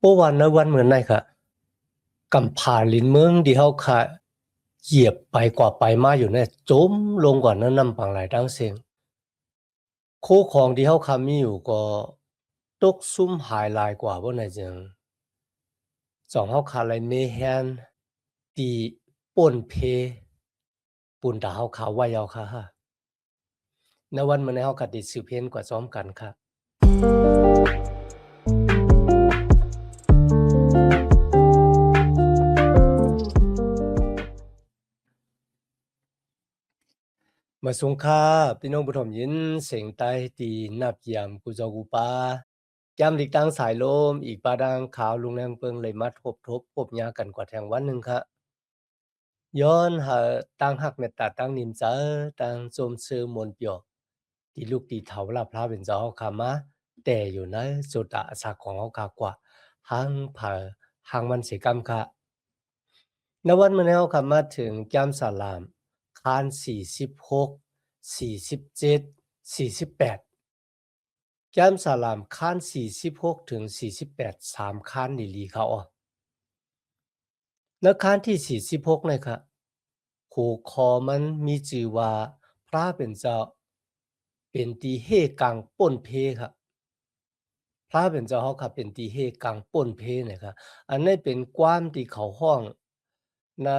เมื่อวานนะวันเหมือนไหนค่ะกำผ่าลินเมืองที่เขาค่ะเหยียบไปกว่าไปมาอยู่เนี่ยจมลงกว่านั้นนำปังหลายดังเสียงโคของที่เขาคำมีอยู่ก็ตกซุ่มหายลายกว่าว่าไหนจังสองเขาขาเลยเมแฮนตีป่นเพปุ่นตาเขาขาวไว้เอาค่ะฮะในวันเหมือนในเขากัดดิสืบเห็นกว่าซ้อมกันค่ะมาสงค่าพี่น้องผู้ชมยินเสียงใต้ตีนับยามกูจอกูปายามหลีกตั้งสายลมอีกปาดังขาวลุงแรงเปิงเลยมัดทบพบยากันกว่าแทงวันหนึ่งค่ะย้อนหาตั้งหักเมตตาตั้งนิมเจอตั้งโจมซื้อมนเปียวที่ลูกตีเถาลาพระเป็นเจ้าคามาแต่อยู่ในสุดาสักของเขาคากว่าหังเผอหังมันเสกรรมค่ะในวันเมื่อเขาคามาถึงแก้มสลามคาน46 47 48แก้มสลามคาน46ถึง48 3คันลีลีเขาอ๋อแล้วคันที่46เลยค่ะหูคอมันมีชื่อว่าพระเป็นเจ้าเป็นตีเฮกังป่นเพครับพระเป็นเจ้าเขาค่ะเป็นตีเฮกังป่นเพเนี่ยครับอันนี้เป็นความที่เขาห้องใน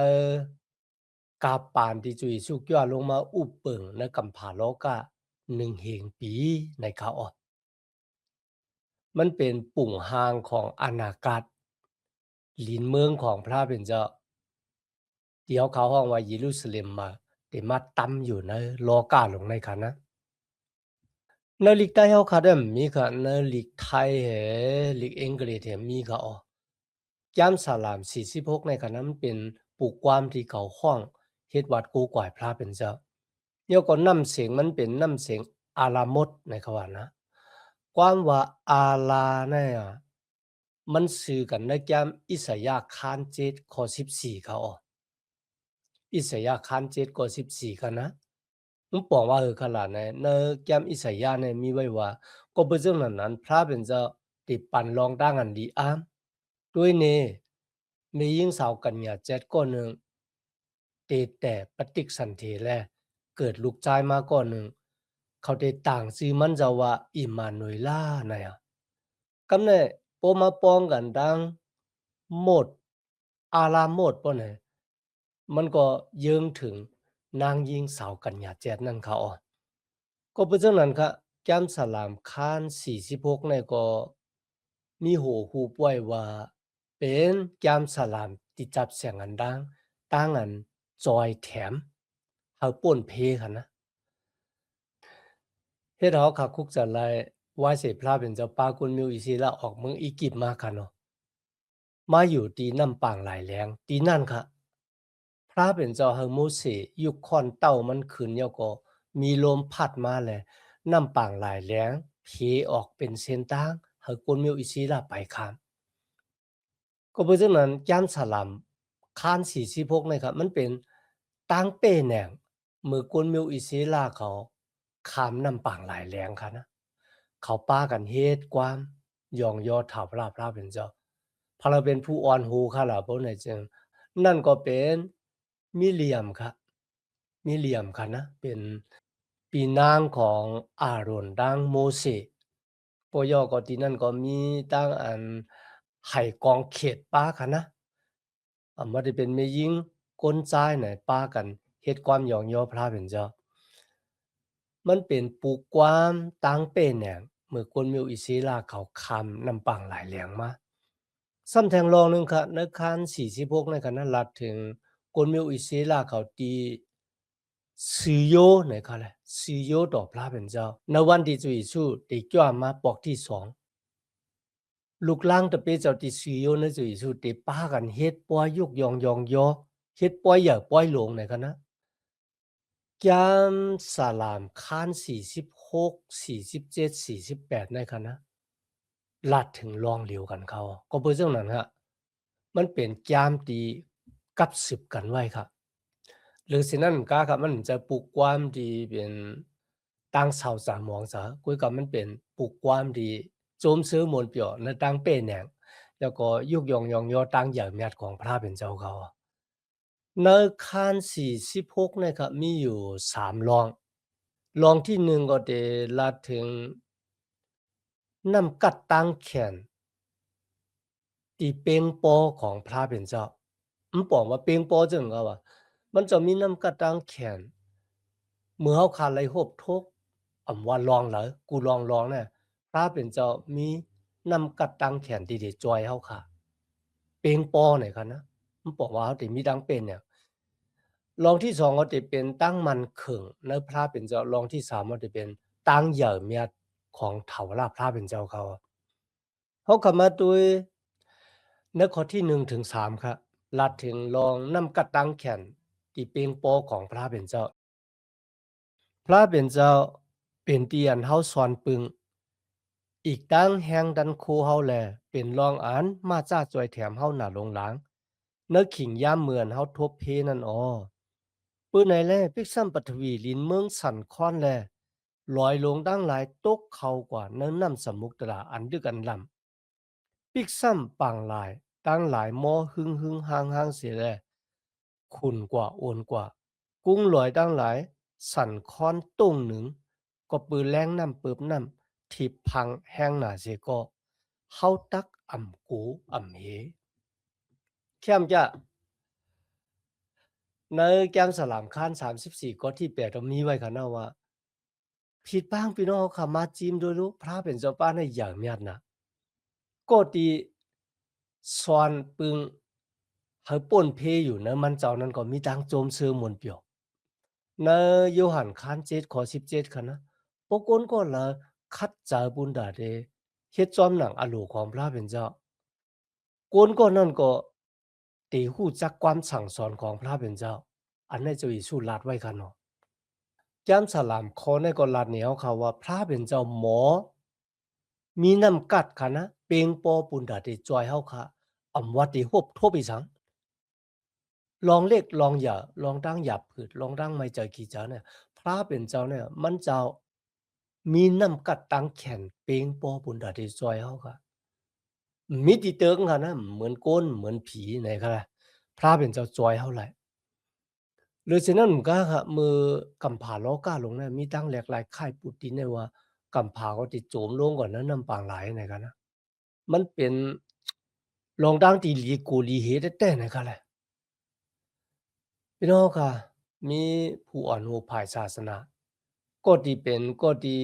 กาปานที่จุยสุกย่อลงมาอุบเปิงในกำผาโลกะ1 เหงปีในเขาอ๋อมันเป็นปุ่งหางของอาณากัดลินเมืองของพระเป็นเจ้าที่เขาห้องว่าเยรูซาเล็มมาได้มาตั้มอยู่ในโลกาลงในคันนะในลีกใต้เขาค่ะได้มีค่ะในลีกไทยลีกอังกฤษมีค่ะอ๋อย่ามสลาม46ในคันนั้นเป็นปลูกความที่เขาห้องเฮ็ดวัดกูกวายพระเป็นเจ้าเดี๋ยวก็น้ำเสียงมันเป็นน้ำเสียงอาลามดในเขาว่านะความว่าอาลาเนี่ยมันสื่อกันในแก้มอิสยาห์คาน7ข้อ14เขาอ๋ออิสยาห์คาน7ข้อ14กันนะมันบอกว่าขนาดไหนในแก้มอิสยาห์เนี่ยมีไว้ว่าก็เป็นเรื่องนั้นพระเป็นเจ้าติดปันรองด้านอันดีอ้ามด้วยเนมียิ่งสาวกันยา7ก้อนหนึ่งเตแต่ปฏิกสันเทแลเกิดลูกชายมาก่อนหนึ่งเขาได้ต่างซื้อมันจะว่าอิมานุเอลานะอ่ะกำเน่โปมาปองกันดังหมดอาลาหมดป่ะเนี่ยมันก็เยิงถึงนางยิงสาวกันยา7นั่นเขาอ่ะก็เป็นเช่นนั้นครับแก้มสลามคาน46เนี่ยก็มีโหฮูป่วยว่าเป็นแก้มสลามที่จับเสียงอันดังตั้งอันจอยแถมเฮาป่นเพค่ะนะเฮ็ดเฮาคักคุกจะไลไหว้เสพพระเป็นเจ้าป่ากุนมิวอีซีละออกเมืองอียิปต์มาค่ะเนาะมาอยู่ตีน้ำปางหลายแลงตีนั่นค่ะพระเป็นเจ้าเฮาโมเสยุคค่อนเต้ามันขึ้นแล้วก็มีลมพัดมาแลน้ำปางหลายแลงเพออกเป็นเส้นทางเฮากุนมิวอีซีละไปข้ามก็เพราะฉะนั้นยามสลัมคาน46นี่ครับมันเป็นตางเป้แหน่งมือกุนมิวอีซีลาเขาข้ามน้ำปางหลายแลงค่ะนะ เขาป้ากันเฮ็ดความยองยอถาพระพระเป็นเจ้าพระเป็นผู้อ่อนหูค่ะล่ะบ่ได้จึงนั่นก็เป็นมิเรียมค่ะมิเรียมค่ะนะเป็นปีนางของอาโรนดังโมเสสปอยอก็ที่นั่นก็มีตั้งอันไห้กองเขตป้าค่ะนะบ่ได้เป็นแม่หญิงกลจายไหนป้ากันเฮ็ดความยองยอพระเป็นเจ้า มันเป็นปลูกความตังเป็นแหน่งเมื่อคนมิวอิศิลาเขาคำนำปังหลายแหลงมาซ้ำแทงรองหนึ่งค่ะในคัน46ในคณะรัฐถึงคนมิวอิศิลาเขาตีสือโยในค่ะแหละสือโยต่อพระเป็นเจ้าในวันที่จุยสู้ได้จ้ามาปอกที่2ลูกล่างตะเปเจ้าที่สือโยในจุยสู้ได้ป้ากันเฮ็ดปอยยุกยองยองยอเฮ็ดปอยอย่าปอยหลงในคณะ ยามสลามคาน46 47 48ในคณะลัดถึงลองเหลียวกันเขาก็เพื่อเรื่องนั้นครับมันเป็นยามตีกับสืบกันไว้ครับหรือสินั้นกาครับมันจะปลูกความดีเป็นตั้งเสาสามหมองซะกุยกับมันเป็นปลูกความดีโจมซื้อมวลเปียวในตั้งเป้แหนง แล้วก็ยุกยองยองยอตั้งใหญ่เมียดของพระเป็นเจ้าเขาในคัน46นะครับมีอยู่3รองรองที่1ก็ได้ลาถึงน้ำกัดตั้งแขนที่เปงโปอของพระเป็นเจ้าบอกว่าเปงโปอจังก็ว่ามันจะมีน้ำกัดตั้งแขนเมื่อเฮาขาดไหลหบทุกข์ว่าลองเหรอกูลองเนี่ยพระเป็นเจ้ามีน้ำกัดตั้งแขนที่ได้จอยเฮาค่ะเปงโปอเนี่ยค่ะนะมันบอกว่าเฮาได้มีดังเป็นเนี่ยรองที่2ก็จะเป็นตั้งมันเข่งในพระเป็นเจ้ารองที่3ก็จะเป็นตั้งเหยื่อเมียดของเถาลาพระเป็นเจ้าเขาเขาเข้ามาด้วยในข้อที่1ถึง3ครับลัดถึงรองน้ำกัดตั้งแขนที่เปงโปอของพระเป็นเจ้าพระเป็นเจ้าเป็นที่อันเฮาสอนปึงอีกตั้งแห่งดันโคเฮาแลเป็นรองอันมาจ้าจอยแถมเฮาหน้าลงหลังเนื้อขิงย่ามเหมือนเฮาทบเพนั่นอ้อปื้อไหนแลพิกซ้ำปัทวีลินเมืองสันค้อนแลลอยลงดังหลายตกเขากว่าเนื้อน้ำสมุกตราอันดึกอันลำปิกซ้ำปังหลายตั้งหลายหม้อหึงห่างเสียแลขุนกว่าโอนกว่ากุ้งลอยตั้งหลายสันค้อนตุ้งหนึ่งก็ปือแรงน้ำเปิบน้ำที่พังแห้งหนาเสียก็เฮาตักอ่ำกูอ่ำเฮเข้มจะในแก้มสลามค้าน34ข้อที่8เรามีไว้ค่ะนะว่าผิดบ้างพี่น้องเขามาจิ้มโดยรู้พระเป็นเจ้าป้าในอย่างเมียดนะก็ตีซอนปึงเฮาป่นเพอยู่นะมันเจ้านั้นก็มีตังโจมเสือมวนเปียวในโยหันค้าน7ข้อ17ค่ะนะปกนก็ละคัดจาบุญดาเดเฮ็ดจอมหนังอโลของพระเป็นเจ้ากวนก็นั่นก็ตีหู้จักความสั่งสอนของพระเป็นเจ้าอันนี้จะอีสู้ลาดไว้ค่ะเนาะ แก้มสลามขอในกอลาดเหนียวค่ะว่าพระเป็นเจ้าหมอมีน้ำกัดค่ะนะเปงปอปุนดาติจอยเฮาค่ะอำวัดติฮบทบอีสังลองเล็กลองอย่าลองตั้งหยาบผืดลองตั้งไม่ใจกี่เจ้าเนี่ยพระเป็นเจ้าเนี่ยมันเจ้ามีน้ำกัดตั้งแขนเปงปอปุนดาติจอยเฮาค่ะมีติเติงค่ะนะเหมือนก้นเหมือนผีไหนค่ะพระเป็นเจ้าจอยเฮาไหล หรือฉะนั้นก็ค่ะมือกำผาล้อกาลงเนี่ยมีตั้งแหลกหลายค่ายปุตินเนี่ยว่ากำผาก็ติโจมลงก่อนนั้นนำปางหลายในกันนะมันเป็นลองดังที่ลีกูลีเฮดแต่ๆในกันแหละพี่น้องค่ะมีผู้อ่อนโหภายศาสนาก็ที่เป็นก็ที่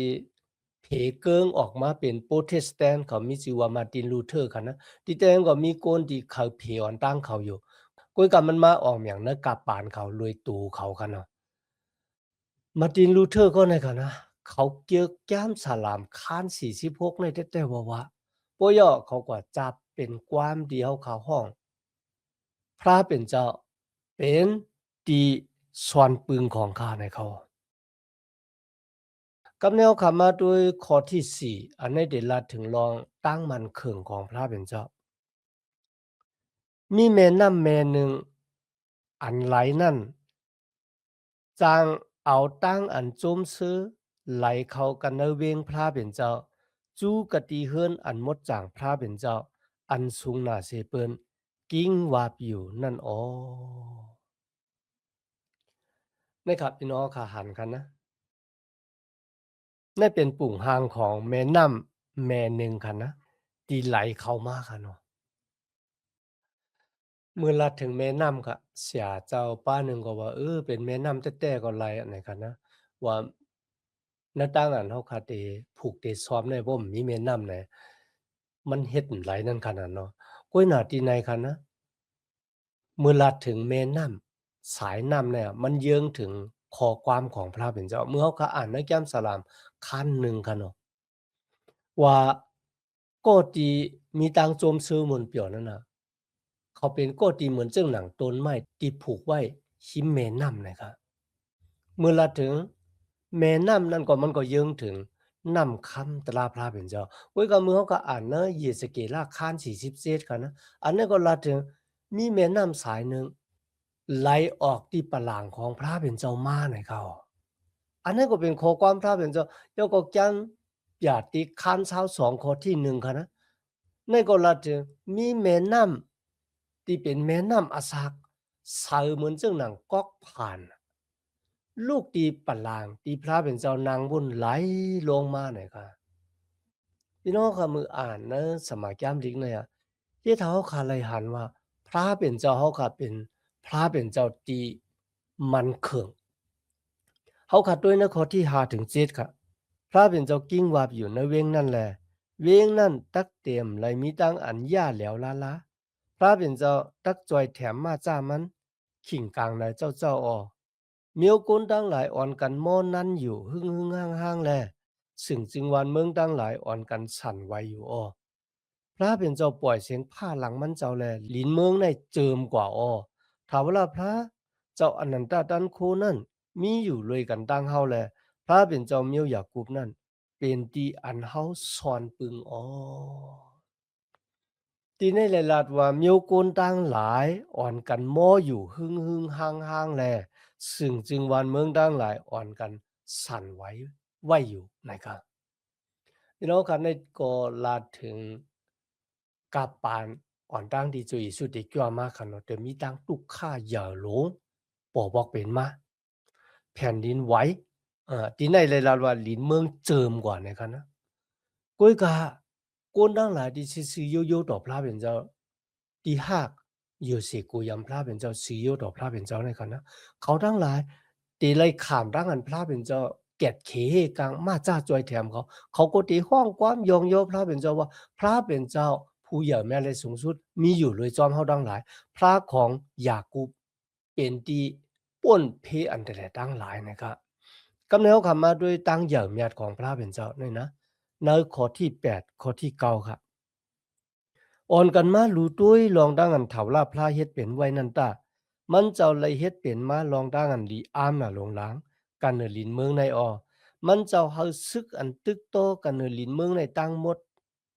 เผเกิงออกมาเป็นโปรเตสแตนต์เขามีชื่อว่ามาร์ตินลูเทอร์ค่ะนะที่แต่งก็มีคนที่เขาเผอ่อนตั้งเขาอยู่กุยกับมันมาออกอย่างเนื้อกาปานเขารวยตูเขาค่ะเนาะ มาร์ตินลูเทอร์ก็ในค่ะนะเขาเกี่ยวแก้มสลามค้าน46ในแต่ว่าปย่อเขาก็จับเป็นความเดียวเขาห้องพระเป็นเจ้าเป็นตีสวนปึงของข้าในเขากับแนวขามาด้วยข้อที่4อันในเดลัดถึงลองตั้งมันเข่งของพระเป็นเจ้ามีแม่น้ำแม่หนึ่งอันไหลนั่น จางเอาตั้งอันจมซื้อไหลเข้ากันในเวงพระเป็นเจ้าจู้กะตีเฮิรนอันมดจางพระเป็นเจ้าอันสูงหนาเสเปินกิ้งวาบอยู่นั่นอ๋อนะครับพี่น้องค่ะหันกันนะนั่นเป็นปุ่งหางของแม่น้ำแม่หนึ่งค่ะนะที่ไหลเข้ามาค่ะเนาะเมื่อลัดถึงแม่น้ำค่ะเสียเจ้าป้าหนึ่งก็ว่าเป็นแม่น้ำแต้ๆก็ไหลอันไหนกันนะว่าหน้าต่างอันเฮาคาเตผูกเตซ้อมในบ่มีแม่น้ำไหนมันเฮ็ดไหลนั่นขนาดเนาะก้อยหน้าที่ในคันนะเมื่อลัดถึงแม่น้ำสายน้ำเนี่ยมันเยื้องถึงคอความของพระเป็นเจ้าเมื่อเฮาก็อ่านในแก้มสลามคันหนึ่งค่ะเนาะว่าก็ที่มีตางโจมซื้อหมุนเปี่ยวนั่นน่ะเขาเป็นก็ที่เหมือนเจ้งหนังต้นไม้ที่ผูกไว้หิมแม่น้ำนะครับ เมื่อละถึงแม่น้ำนั่นก็มันก็เยิงถึงน้ำคำตราพระเป็นเจ้าโอ้ยก็มือเขาก็อ่านเนาะเยสเกลาคาน47กันนะอันนั้นก็ละถึงมีแม่น้ำสายหนึ่งไหลออกที่ปะหลางของพระเป็นเจ้ามาในเขาอันนั้นก็เป็นข้อความพระเป็นเจ้าแล้วก็จังญาติคาน22ข้อที่1ค่ะนะ ในก็ลาถึงมีแม่น้ำที่เป็นแม่น้ำอาสากใสเหมือนจังหนังก๊อกผ่านลูกตีปะลางตีพระเป็นเจ้านางบุญไหลลงมาหน่อยค่ะพี่น้องค่ะมืออ่านนะสมัยแก้มลิกเนี่ยที่เขาคาเลยหันว่าพระเป็นเจ้าเขาค่ะเป็นพระเป็นเจ้าตีมันเขิงเขาขัดด้วยนะข้อที่5 ถึง 7ค่ะพระเป็นเจ้ากิ้งวาบอยู่ในเวงนั่นแหละเวงนั่นตักเต็มเลยมีตั้งอันย่าแล้วละพระเป็นเจ้าตักจอยแถมมาจ้ามันขิงกลางเลยเจ้าออเมียวกุนตั้งหลายอ่อนกันโมนั่นอยู่หึ่งห้างแลซึ่งจึงวันเมืองตั้งหลายอ่อนกันสั่นไว้อยู่อ้อพระเป็นเจ้าปล่อยเสียงผ้าหลังมันเจ้าแลลินเมืองในเจิมกว่าอ้อถามว่าพระเจ้าอนันตดันโคนั่นมีอยู่เลยกันตั้งเฮาแลพระเป็นเจ้าเมียวอยากกุบนั่นเป็นตีอันเฮาซอนปึงอ้อตีในหลายๆว่าเมียวโกนตั้งหลายอ่อนกันโมอยู่หึ่งห้างแลซึ่งจึงวันเมืองตั้งหลายอ่อนกันสั่นไว้อยู่นะครับพี่น้องครับในก็ลาถึงกาปานอ่อนตั้งที่จุยสุดที่จั่วมาคันเนาะแต่มีตั้งตุกค่าอย่าหลงปอบอกเป็นมาแผ่นดินไหวที่ในเลยลาว่าหลินเมืองเจิมกว่านะครับนะก้อยกะก้นตั้งหลายที่ซื้อโยต่อพระเป็นเจ้าที่หากอยู่เสกูยำพระเป็นเจ้าซื้อโยต่อพระเป็นเจ้าในคันนะเขาทั้งหลายตีเลยขามตั้งอันพระเป็นเจ้าเก็ดเขกลางมาจ้าจอยแถมเขาก็ตีห้องความยองโยพระเป็นเจ้าว่าพระเป็นเจ้าผู้ใหญ่แม่เลยสูงสุดมีอยู่เลยจอมเฮาทั้งหลายพระของยากุบเป็นที่ป่นเพอันแต่ละตั้งหลายนะครับกำเนิดคำมาด้วยตั้งเหยื่อเมียดของพระเป็นเจ้านี่นะในข้อที่8ข้อที่9ครับอ่อนกันมารู้ตุ้ยลองดังอันเถาลาพระเฮ็ดเป็นไว้นั่นตามันเจ้าเลยเฮ็ดเป็นมาลองดังอันลีอามน่ะลงหลังกันเนลินเมืองในออมันเจ้าเฮาซึกอันตึกโตกันเนลินเมืองในตั้งหมด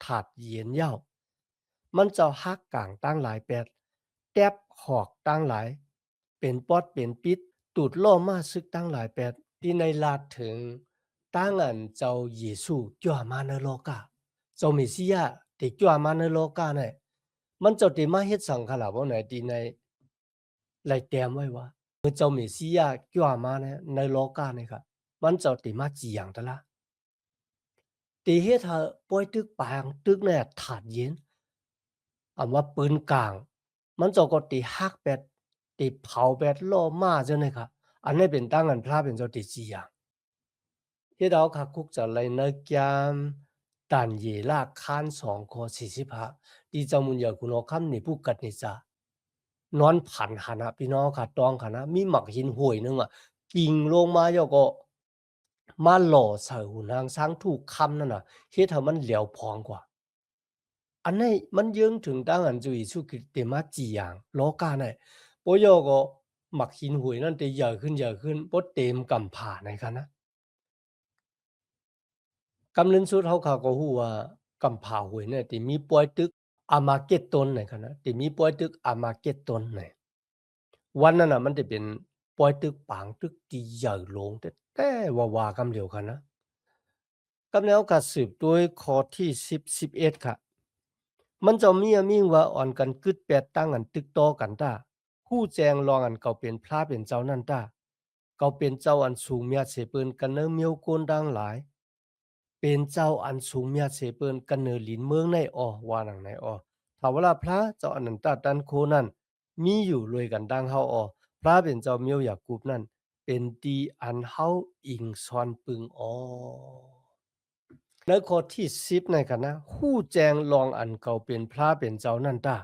ถาดเหยียนเหย้ามันเจ้าฮักกลางตั้งหลายแปดแตบหอกตั้งหลายเป็นปอดเป็นปิดตูดล่อมาซึกตั้งหลายแปดที่ในลาดถึงตั้งอันเจ้าเยซูจ่อมาในโลกาเจ้าเมสสิยาที่จ่อมาในโลกาเนี่ยมันเจ้าที่มาเฮ็ดสังขารบ่ไหนที่ในไล่แต้มไว้ว่าเมื่อเจ้าเมสสิยาจ่อมาเนี่ยในโลกาเนี่ยครับมันเจ้าที่มาจีอย่างตะละที่เฮ็ดให้ป่วยตึกปางตึกเนี่ยถาดเย็นอำว่าปืนกลางมันเจ้าก็ที่ฮักแปดที่เผาแปดล่อมาจังได๋ครับอันนี้เป็นตั้งอันพระเป็นเจ้าที่จีอย่าง ที่เราคักคุกจะเลยนกยามตันเยลาคาน2 ข้อ 45ที่เจ้ามุญญาคุณคำนี่ผู้กัดนิจานอนผันหนะพี่น้องค่ะตองค่ะนะมีหมักหินห่วยนึงกิ่งลงมาแล้วก็มาหล่อใส่หูนางช้างถูกคำนั่นน่ะเฮ็ดให้มันเหลียวพองกว่าอันนี้มันยึงถึงตั้งอันจุยสุกิเตมาจีอย่างโลกาเนี่ยปโยก็หมักหินห่วยนั่นจะใหญ่ขึ้นปเต็มกำผาในกันนะ กำเนิดสุดเขาเขาก็ฮู้ว่ากำผาห้วยเนี่ยที่มีปอยตึก Armageddon นั่นค่ะนะที่มีปอยตึก Armageddon เนี่ยวันนั้นน่ะมันจะเป็นปอยตึกปางตึกที่ใหญ่หลวงแต่ว่าๆกำเดียวกันนะกำแล้วก็สืบด้วยข้อที่10 11ค่ะมันจะมีอะมิ่งว่าอ่อนกันกึดแปดตั้งอันตึกต่อกันตาผู้แจงรองอันเขาเป็นพระเป็นเจ้านั่นตาเขาเป็นเจ้าอันสูงเมียเสเปิ้นกันเนอเมียวโกนดังหลาย เป็นเจ้าอันสูงเมียเสเปิ้นกันเนอหลินเมืองในออว่าหนังในออถ้าเวลาพระเจ้าอนันตตันโคนั้นมีอยู่รวยกันดังเฮาออพระเป็นเจ้าเมียวยากูบนั้นเป็นตีอันเฮาอิงซอนปึงออในข้อที่10ในกันนะฮู้แจงลองอันเก่าเป็นพระเป็นเจ้านั่นตา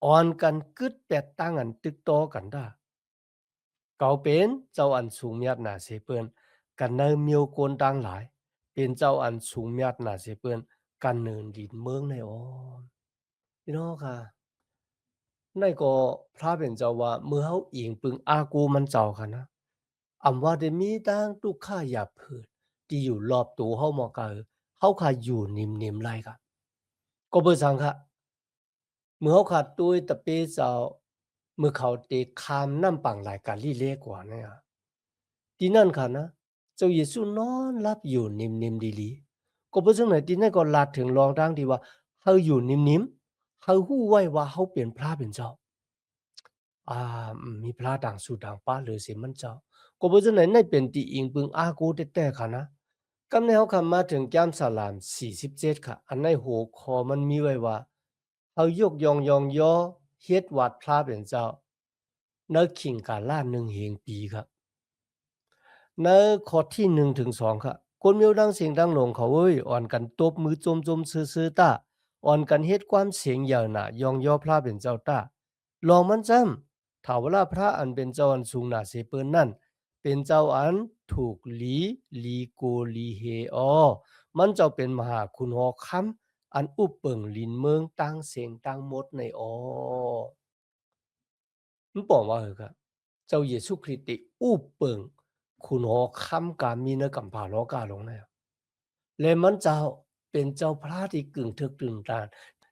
อ่อนกันกึดแปดตั้งอันตึกโตกันตาเก่าเป็นเจ้าอันสูงเมียดหนาเสเปิ้นกันเนอเมียวโกนดังหลาย เป็นเจ้าอันสูงเมียดหนาเสเปิ้นกันเนินดินเมืองในอ้อพี่น้องค่ะในก็พระเป็นเจ้าว่าเมื่อเฮาอิงปึงอากูมันเจ้าค่ะนะอำว่าได้มีตั้งทุกข้าหยาบผืดที่อยู่รอบตัวเฮามาก็เฮาค่ะอยู่นิ่มๆไลค่ะก็เบิ่ซังค่ะเมื่อเฮาขาดตุ้ยตะเปเจ้าเมื่อเขาเตคามน้ำปังหลายกาลิเลกว่าเนี่ยที่นั่นค่ะนะเจ้าเยซูนอนหลับอยู่นิ่มๆดีๆก็บ่จังไหนที่นั่นก็ลาดถึงรองทางที่ว่า เฮาอยู่นิ่มๆเฮารู้ไว้ว่าเฮาเป็นพระเป็นเจ้ามีพระต่างสู่ต่างป้าหรือเสียมันเจ้าก็บ่จังไหนในเป็นติอิงปึงอากูแต่ๆค่ะนะกำในเฮาคำมาถึงแก้มสลาม47ค่ะอันในหัวข้อมันมีไว้ว่าเฮายกย่องยองย่อเฮ็ดวัดพระเป็นเจ้าในขิงกาลา1เฮงปีครับ ในข้อที่1ถึง2ค่ะคนมีดังเสียงดังหลงเขาเว้ยอ่อนกันตบมือจมๆซื่อๆตาอ่อนกันเฮ็ดความเสียงอย่างน่ะยองย่อพระเป็นเจ้าตาลองมันซ้ำถ้าเวลาพระอันเป็นเจ้าอันสูงหน้าเสเปิ้นนั่นเป็นเจ้าอันถูกลีโกลีเฮออมันเจ้าเป็นมหาคุณหอคำอันอุปเปิงลินเมืองตั้งเสียงตั้งหมดในมันบอกว่าเหอะครับเจ้าเยซูคริสต์ได้อู้เปิงคุณหอค้ำกามีในกัมพาโลกาลงแล้วและมันเจ้าเป็นเจ้าพระที่กึ่งทึกกึ่งตาน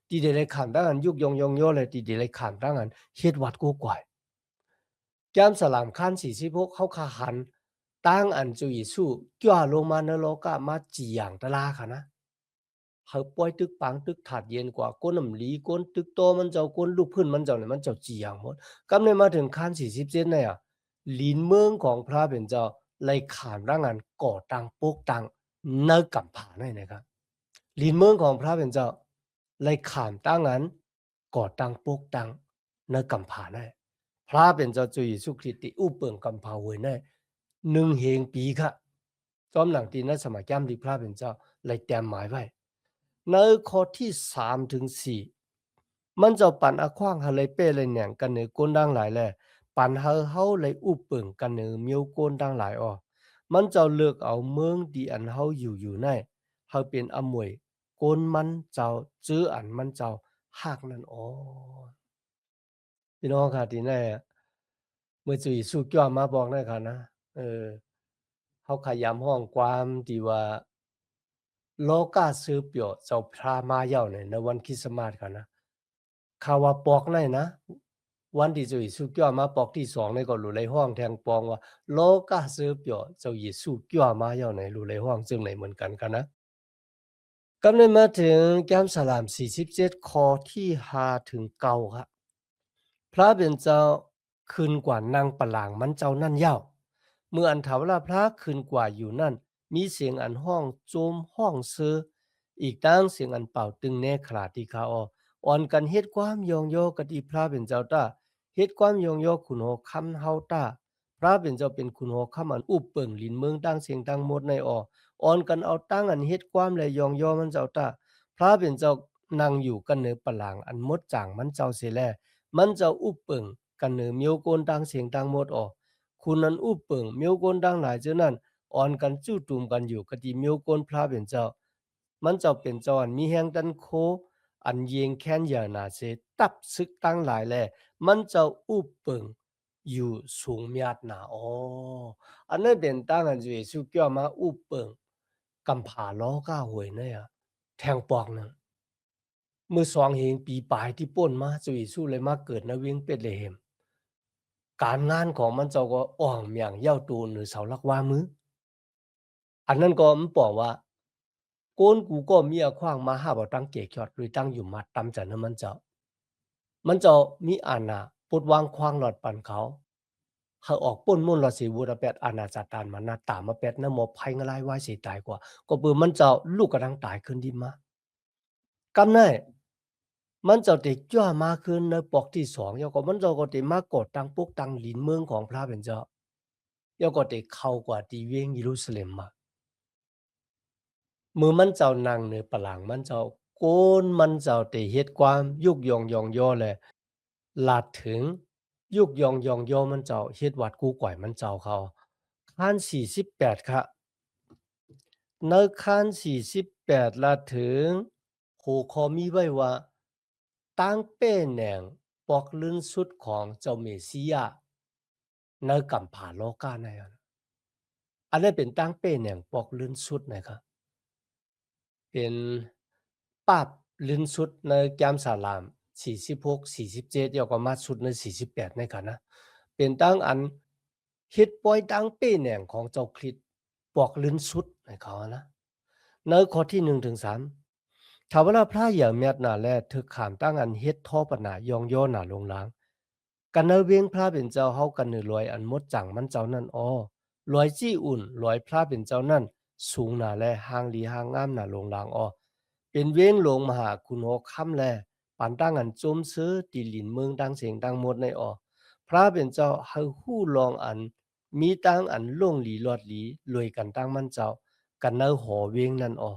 ที่ได้เลยขันตั้งอันยุกยงยองย่อเลยที่ได้เลยขันตั้งอันเฮ็ดวัดกูก่อยแก้มสลามคัน46เขาคาหันตั้งอันเจ้าเยซูจ้าลงมาในโลกามาจีอย่างตะลาค่ะนะ เขาปล่อยตึกปังตึกถาดเย็นกว่าก้นน้ำหลีก้นตึกโตมันเจ้าก้นลูกพื้นมันเจ้าเนี่ยมันเจ้าจีอย่างหมดกำเนิดมาถึงขั้น47เนี่ยลิ้นเมืองของพระเป็นเจ้าไล่ขานร่างงานก่อตังโปกตังเนกำผาได้นะครับลิ้นเมืองของพระเป็นเจ้าไล่ขานตั้งงานก่อตังโปกตังเนกำผาได้พระเป็นเจ้าจุยสุคริติอุปเปิงกำผาเวยได้1เฮงปีค่ะจอมหลังตีนั้นสมัยแก้มดีพระเป็นเจ้าไล่แต้มหมายไว้ ในข้อที่3ถึง4มันจะปันอะขว้างหาเลยเป้เลยแหน่งกันเนือก้นดังหลายแลปันเฮาเลยอุปึงกันเนือเมียวก้นดังหลายอ้อมันจะเลือกเอาเมืองดีอันเฮาอยู่ในเฮาเป็นอมวยก้นมันเจ้าจื้ออันมันเจ้าหากนั่นอ้อพี่น้องค่ะที่แน่เมื่อจุยสู้จ้อมาบอกได้ค่ะนะเออเฮาขยำห้องความที่ว่าโลกาซื้อเปียวเจ้าพระมาเย้าเนี่ยในวันคริสต์มาสค่ะนะ ข่าวว่าปอกในนะวันที่เจ้าเยซูเกี่ยวมาปอกที่2นี่ก็รู้เลยห้องแทงปองว่าโลกาซื้อเปียวเจ้าเยซูเกี่ยวมาเย้าในรู้เลยห้องจึงไหนเหมือนกันค่ะนะกำเนิดมาถึงแก้มสลาม47ข้อที่5ถึง9ครับ พระเป็นเจ้าคืนกว่านางปลางมันเจ้านั่นเย้าเมื่ออันถาวรพระคืนกว่าอยู่นั่นมีเสียงอันห้องโจมห้องเซออีกตั้งเสียงอันเป่าตึงแน่ขลาดที่ขาอ่อนกันเฮ็ดความยองโยกะดีพระเป็นเจ้าตาเฮ็ดความยองโยขุนโหคำเฮาตาพระเป็นเจ้าเป็นขุนโหคำอันอุบเปิงลินเมืองตั้งเสียงตั้งหมดในอ่อนกันเอาตั้งอันเฮ็ดความและยองโยมันเจ้าตาพระเป็นเจ้านั่งอยู่กันเหนือปลางอันมดจางมันเจ้าเสียแล มันจะอุปเปิงกันเนือเมียวโกนดังเสียงดังหมดคุณนั้นอุปเปิงเมียวโกนดังหลายเจ้านั้นอ่อนกันจู้ตุมกันอยู่กะติเมียวโกนพระเป็นเจ้ามันเจ้าเป็นเจ้าอันมีแห่งดันโคอันเยงแค้นอย่านาเสตับซึกตั้งหลายแลมันเจ้าอุปเปิงอยู่สูงมียดหนาอันนั้นเป็นตั้งอันเยซูเกี่ยวมาอุปเปิงกำผาล้อก้าหวยเนี่ยแทงปอกนึง เมื่อ2เหงปีปลายที่ป่นมาเจ้าเยซูเลยมาเกิดในเวียงเบธเลเฮมการงานของมันเจ้าก็อ่องเมียงเย้าตูนหรือเสาลักว่ามืออันนั้นก็มันบอกว่าโกนกูก็มีอาขว้างมาหาบ่ตั้งเกยอดหรือตั้งอยู่มัดตำจันนั้นมันเจ้ามีอาณาปลดวางควางหลอดปันเขาออกป่นมุ่นหลอดสีบูดาเปดอาณาจาตานมานาตามมาเป็ดนะหมอภัยงลายไว้สิตายกว่าก็เปือมันเจ้าลูกกระดังตายขึ้นดิมากำไน มันเจ้าติจ้ามาขึ้นในปอกที่2ยาก็มันเจ้าก็ติมากดตังปุกตังหลินเมืองของพระเป็นเจ้ายาก็ติเข้ากว่าที่เวียงเยรูซาเล็มมามือมันเจ้านางเหนือปะหลังมันเจ้าโกนมันเจ้าติเฮ็ดความยุกยองยองย่อแลลาดถึงยุกยองยองย่อมันเจ้าเฮ็ดวัดกูก่อยมันเจ้าเขาคัน48ครับในคัน48ลาดถึงหัวข้อมีไว้ว่า ตั้งเป้แหน่งปอกลื่นสุดของเจ้าเมสสิยาในกัมผาโลกาในอันนี้เป็นตั้งเป้แหน่งปอกลื่นสุดนะครับเป็นปาบลื่นสุดในแก้มสาลาม46 47แล้วก็มาสุดใน48ในกันนะเป็นตั้งอันเฮ็ดปล่อยตั้งเป้แหน่งของเจ้าคริสต์ปอกลื่นสุดให้เขานะในข้อที่1ถึง3 ถ้าเวลาพระอย่าเมียดหนาแลถึกขามตั้งอันเฮ็ดท่อปนายองย่อหนาลงล้างกันเนเวียงพระเป็นเจ้าเฮากันนือลอยอันมดจังมันเจ้านั่นอ้อลอยจี้อุ่นลอยพระเป็นเจ้านั่นสูงหนาแลหางลีหางงามหนาลงล้างอ้อเป็นเวียงหลงมหาคุณโอค่ำแลปานตั้งอันจมซื้อตีหลินเมืองดังเสียงดังหมดในอ้อพระเป็นเจ้าเฮาฮู้ลองอันมีตั้งอันล่งหลีลอดหลีลอยกันตั้งมันเจ้ากันเนหอเวียงนั่นอ้อ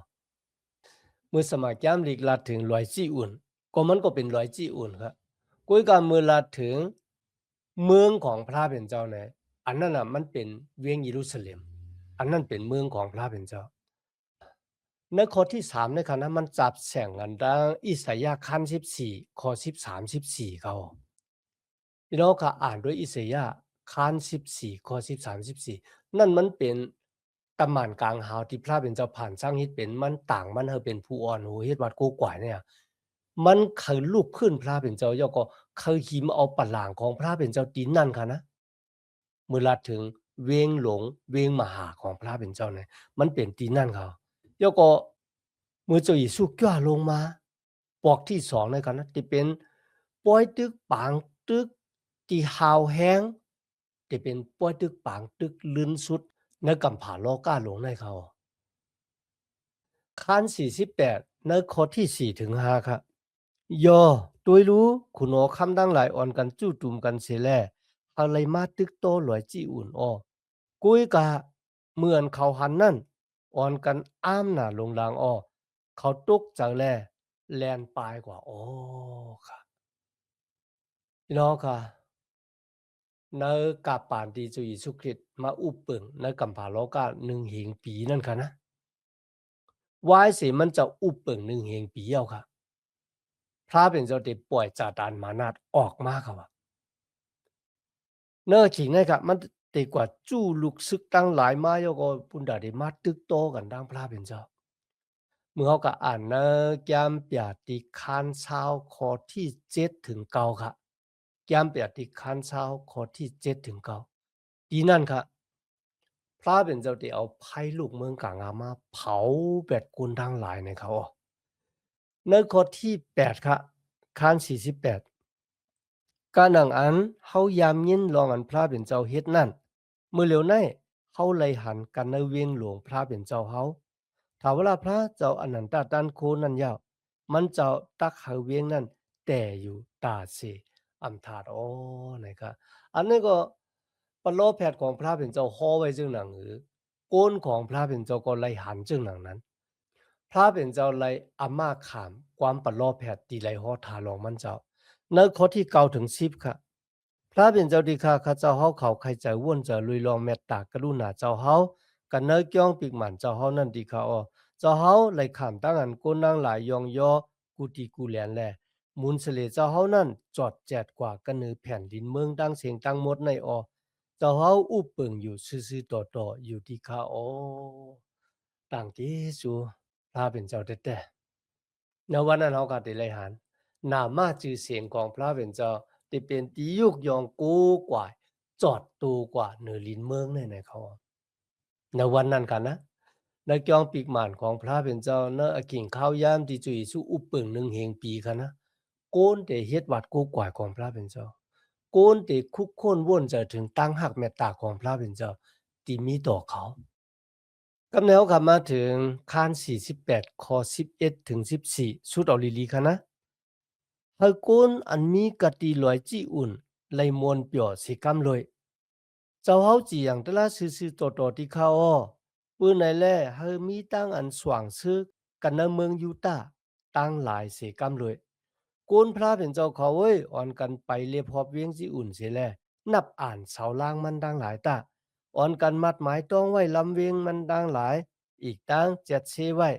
เมื่อสมัยแก้มลีกลาดถึงร้อยจี้อุ่นก็มันก็เป็นร้อยจี้อุ่นครับกุยการเมื่อลาดถึงเมืองของพระเป็นเจ้าเนี่ยอันนั้นน่ะมันเป็นเวียงเยรูซาเล็มอันนั้นเป็นเมืองของพระเป็นเจ้าในข้อที่3ในขณะมันจับแสงกันดังอิสยาห์คัน14ข้อ13 14เขาพี่น้องก็อ่านด้วยอิสยาห์คัน14ข้อ13 14นั่นมันเป็นตำหม่านกลางหาวที่พระเป็นเจ้าผ่านสร้างเฮ็ดเป็นมันต่างมันเฮาเป็นผู้อ่อนโหเฮ็ดวัดโกกวายเนี่ย มันเคยลุกขึ้นพระเป็นเจ้าย่อก็เคยหิมเอาปะหลางของพระเป็นเจ้าตีนนั่นค่ะนะเมื่อลาถึงเวงหลงเวงมหาของพระเป็นเจ้าเนี่ยมันเป็นตีนนั่นเขาย่อก็เมื่อเจ้าเยซูก้าลงมาปอกที่2ในกันนะที่เป็นปอยตึกปางตึกที่หาวแห้งที่เป็นปอยตึกปางตึกลื่นสุดในกำผาโลก้าลงในเขาคัน48ในข้อที่4ถึง5ครับ ย่อตัวรู้คุณหอคำดังหลายอ่อนกันจู้ตุ่มกันเสียแลอะไรมาตึกโตหลอยจี้อุ่นอ้อกุยกะเหมือนเขาหันนั่นอ่อนกันอ้ามหน้าลงลางอ้อเขาตกจากแลแลนปลายกว่าอ้อค่ะพี่น้องค่ะในกาปานที่จุยสุคริตมาอุปเปิงในกัมพาโลกา1เหงปีนั่นค่ะนะวายสิมันจะอุปเปิง1เหงปีเอาค่ะพระเป็นเจ้าได้ปล่อยจาดานมานาดออกมาค่ะว่า เนอขิงไงกะมันตีกว่าจู้ลูกซึกตั้งหลายมาโยก็ปุนดาได้มาตึกโตกันดังพระเป็นเจ้าเมื่อเขาก็อ่านเนอแก้มเปียติคานเช้าข้อที่7ถึง9ค่ะแก้มเปียติคานเช้าข้อที่7ถึง9ดีนั่นค่ะพระเป็นเจ้าได้เอาไพ่ลูกเมืองกลางอามาเผาแปดกุนทั้งหลายในเขาออกในข้อที่8ค่ะคาน48กาหนังอันเฮายามยินลองอันพระเป็นเจ้าเฮ็ดนั่นเมื่อเหลียวในเฮาเลยหันกันในเวียงหลวงพระเป็นเจ้าเฮาถ้าเวลาพระเจ้าอนันตตันโคนั่นยาวมันเจ้าตักเฮาเวียงนั่นแต่อยู่ตาเสอำทาดอ้อนะครับอันนี้ก็ปโลแพทย์ของพระเป็นเจ้าฮ้อไว้จึงหนังหือโกนของพระเป็นเจ้าก็ไล่หันจึงหนังนั้นพระเป็นเจ้าไล่อามาขามความปโลแพทย์ตีไล่ฮ้อทาลองมันเจ้า ในข้อที่9ถึง10ค่ะพระเป็นเจ้าดีค่ะข้าเจ้าเฮาเขาใครใจว่นจะลุยลองเมตตากรุณาเจ้าเฮากันเนอเกี้ยงปีกหมันเจ้าเฮานั่นดีค่ะอ้อเจ้าเฮาไหลขามตั้งอันก้นนางหลายยองยอกูตีกูแหลนแลมุนเสลเจ้าเฮานั่นจอดแจดกว่ากันนือแผ่นดินเมืองดังเสียงดังหมดในอ้อเจ้าเฮาอุปเปิงอยู่ซื่อๆต่อๆอยู่ดีค่ะอ้อต่างที่สูพระเป็นเจ้าแต่ในวันนั้นเฮาก็ได้ไล่หัน นามาจือเสียงของพระเป็นเจ้าที่เป็นตียุกยองกูกว่าจอดตูกว่าเหนือลินเมืองในเขาในวันนั้นกันนะในกองปีกหมานของพระเป็นเจ้าเนอกิ่งข้าวยามที่จุยสู้อุปเปิงหนึ่งเฮงปีกันนะโกนแต่เฮ็ดวัดกูกว่าของพระเป็นเจ้าโกนแต่คุกโคนว่นจะถึงตั้งหักเมตตาของพระเป็นเจ้าที่มีต่อเขากำแนวกลับมาถึงคาน48ข้อ11ถึง14สุดเอาลีๆคันนะ Hơi cún ăn mi cà tì loài chi ủn, lấy muôn biểu xì cam lội. Cháu háo chỉ yang tala sư sư tổ tì khao o. Bữa này lẽ hơi mi tăng ăn soảng sư, cả nơ mương yu ta, tăng lại xì cam lội. Cún phá bên cháu khao ơi, onกันไปเรียบหอบเวียงจีอุ่นเสียแลนับอ่านเสาล่างมันดังหลายตาออนกันมัดหมายต้องไว้ลำเวียงมันดังหลาย อีกตั้งเจ็ดเซไว้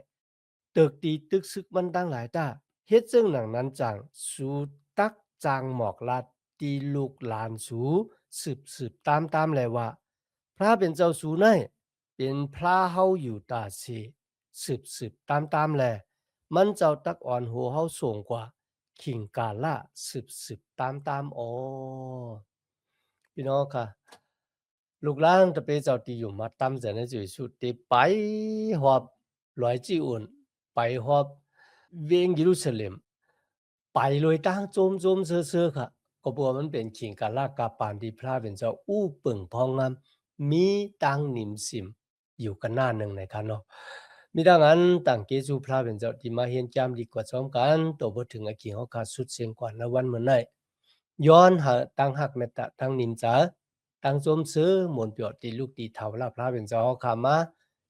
ตึกตีตึกซึกมันดังหลายตา เฮ็ดซึ่งหนังนั้นจังสูตักจางหมอกลาดตีลูกหลานสูสืบตามแลว่าพระเป็นเจ้าสูในเป็นพระเฮาอยู่ตาเสสืบตามแลมันเจ้าตักอ่อนหัวเฮาสูงกว่าขิงกาละสืบตามอ๋อพี่น้องค่ะลูกหลานตะเปเจ้าที่อยู่มาตำจะในจุยสุดที่ไปหอบหลอยจี้อุ่นไปหอบ เวงเยรูซาเล็มไปเลยตั้งโจมๆเซ่อๆค่ะก็เพราะว่ามันเป็นขิงกะลากกะปานที่พระเป็นเจ้าอู้เปิ่งพองงามมีตังหนิมสิมอยู่กันหน้าหนึ่งในคันเนาะมีดังนั้นต่างเกจูพระเป็นเจ้าที่มาเฮียนจามดีกว่าซ้อมกันตัวบ่ถึงไอ้ขิงเฮาขาดสุดเสียงกว่าณวันเหมือนไดย้อนหาตั้งหักเมตตาตั้งนินจาตั้งโจมซื้อมนต์เปียวตีลูกตีเฒ่าลาพระเป็นเจ้าเฮาขามา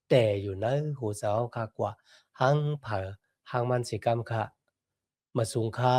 แต่อยู่ในหูเสาเฮาขากว่าหังเผอหังมันสิกรรมค่ะ มาสูงค่า